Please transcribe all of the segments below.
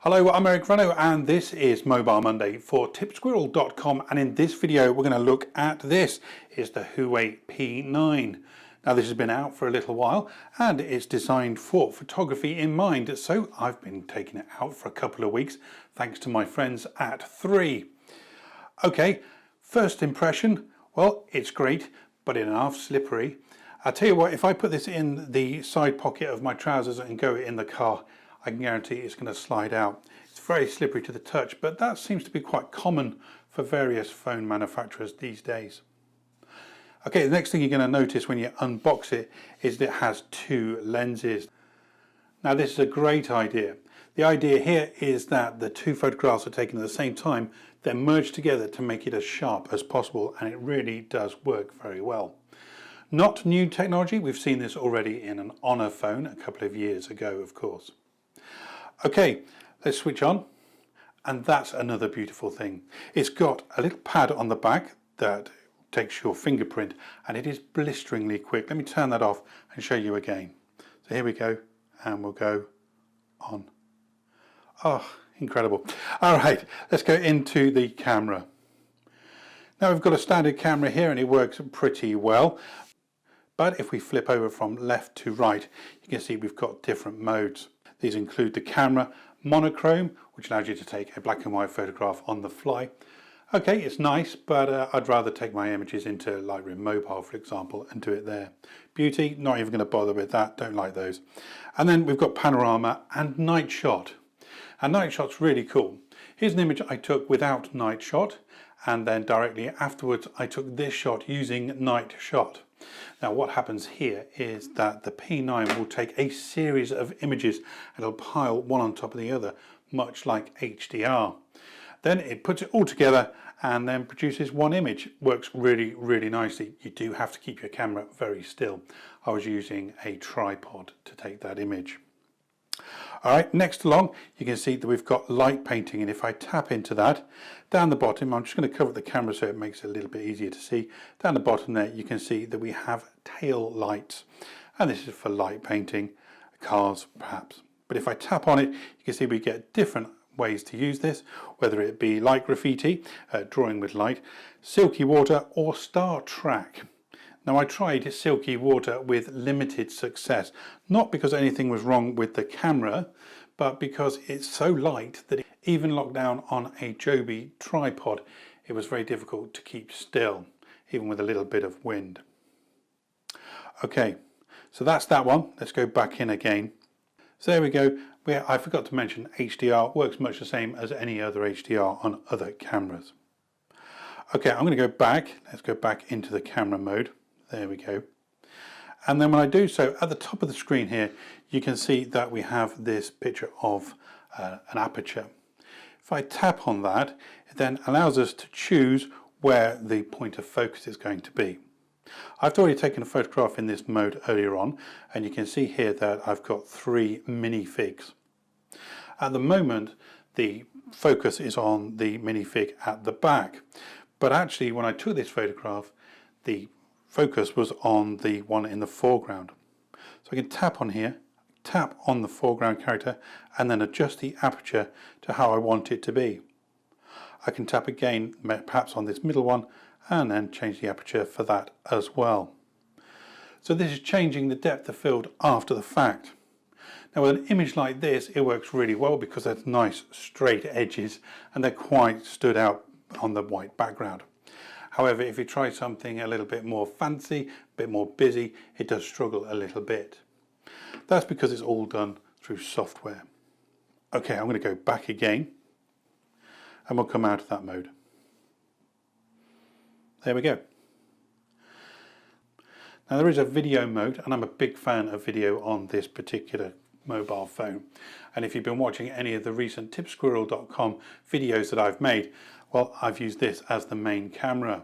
Hello, I'm Eric Reno and this is Mobile Monday for tipsquirrel.com, and in this video we're going to look at this. It's the Huawei P9. Now this has been out for a little while and it's designed for photography in mind, so I've been taking it out for a couple of weeks thanks to my friends at 3. Okay, first impression, well, it's great but it's half slippery. I'll tell you what, if I put this in the side pocket of my trousers and go in the car, I can guarantee it's going to slide out. It's very slippery to the touch, but that seems to be quite common for various phone manufacturers these days. Okay, the next thing you're going to notice when you unbox it is that it has 2 lenses. Now this is a great idea. The idea here is that the 2 photographs are taken at the same time, they're merged together to make it as sharp as possible, and it really does work very well. Not new technology, we've seen this already in an Honor phone a couple of years ago, of course. Okay, let's switch on, and that's another beautiful thing. It's got a little pad on the back that takes your fingerprint, and it is blisteringly quick. Let me turn that off and show you again. So here we go, and we'll go on. Oh, incredible. All right, let's go into the camera. Now we've got a standard camera here and it works pretty well. But if we flip over from left to right, you can see we've got different modes. These include the camera monochrome, which allows you to take a black and white photograph on the fly. Okay, it's nice, but I'd rather take my images into Lightroom Mobile, for example, and do it there. Beauty, not even going to bother with that, don't like those. And then we've got panorama and night shot. And night shot's really cool. Here's an image I took without night shot, and then directly afterwards I took this shot using night shot. Now what happens here is that the P9 will take a series of images and it'll pile one on top of the other, much like HDR. Then it puts it all together and then produces one image. Works really, really nicely. You do have to keep your camera very still. I was using a tripod to take that image. Alright, next along you can see that we've got light painting, and if I tap into that, down the bottom, I'm just going to cover the camera so it makes it a little bit easier to see. Down the bottom there you can see that we have tail lights, and this is for light painting, cars perhaps. But if I tap on it, you can see we get different ways to use this, whether it be light graffiti, drawing with light, silky water, or Star Trek. Now I tried silky water with limited success, not because anything was wrong with the camera, but because it's so light that even locked down on a Joby tripod, it was very difficult to keep still, even with a little bit of wind. Okay, so that's that one. Let's go back in again. So there we go. I forgot to mention HDR works much the same as any other HDR on other cameras. Okay, I'm going to go back. Let's go back into the camera mode. There we go. And then when I do so, at the top of the screen here, you can see that we have this picture of an aperture. If I tap on that, it then allows us to choose where the point of focus is going to be. I've already taken a photograph in this mode earlier on, and you can see here that I've got 3 minifigs. At the moment, the focus is on the minifig at the back, but actually when I took this photograph, the focus was on the one in the foreground. So I can tap on here, tap on the foreground character, and then adjust the aperture to how I want it to be. I can tap again, perhaps on this middle one, and then change the aperture for that as well. So this is changing the depth of field after the fact. Now with an image like this, it works really well because there's nice straight edges and they're quite stood out on the white background. However, if you try something a little bit more fancy, a bit more busy, it does struggle a little bit. That's because it's all done through software. Okay, I'm going to go back again and we'll come out of that mode. There we go. Now there is a video mode, and I'm a big fan of video on this particular mobile phone. And if you've been watching any of the recent tipsquirrel.com videos that I've made, well, I've used this as the main camera.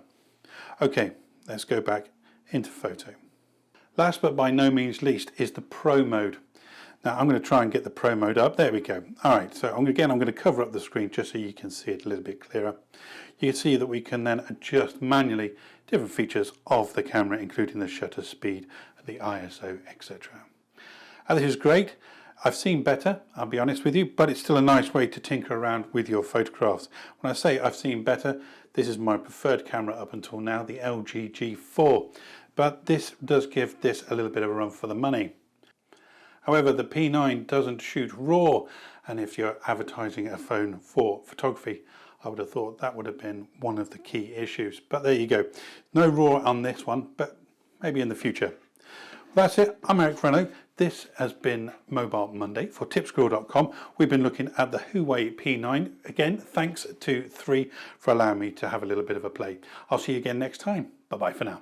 Okay, let's go back into photo. Last but by no means least is the Pro mode. Now I'm going to try and get the Pro mode up. There we go. Alright, so I'm going to cover up the screen just so you can see it a little bit clearer. You can see that we can then adjust manually different features of the camera, including the shutter speed, the ISO, etc. And this is great. I've seen better, I'll be honest with you, but it's still a nice way to tinker around with your photographs. When I say I've seen better, this is my preferred camera up until now, the LG G4, but this does give this a little bit of a run for the money. However, the P9 doesn't shoot RAW, and if you're advertising a phone for photography, I would have thought that would have been one of the key issues. But there you go. No RAW on this one, but maybe in the future. That's it. I'm Eric Renault. This has been Mobile Monday for tipsquirrel.com. We've been looking at the Huawei P9. Again, thanks to 3 for allowing me to have a little bit of a play. I'll see you again next time. Bye-bye for now.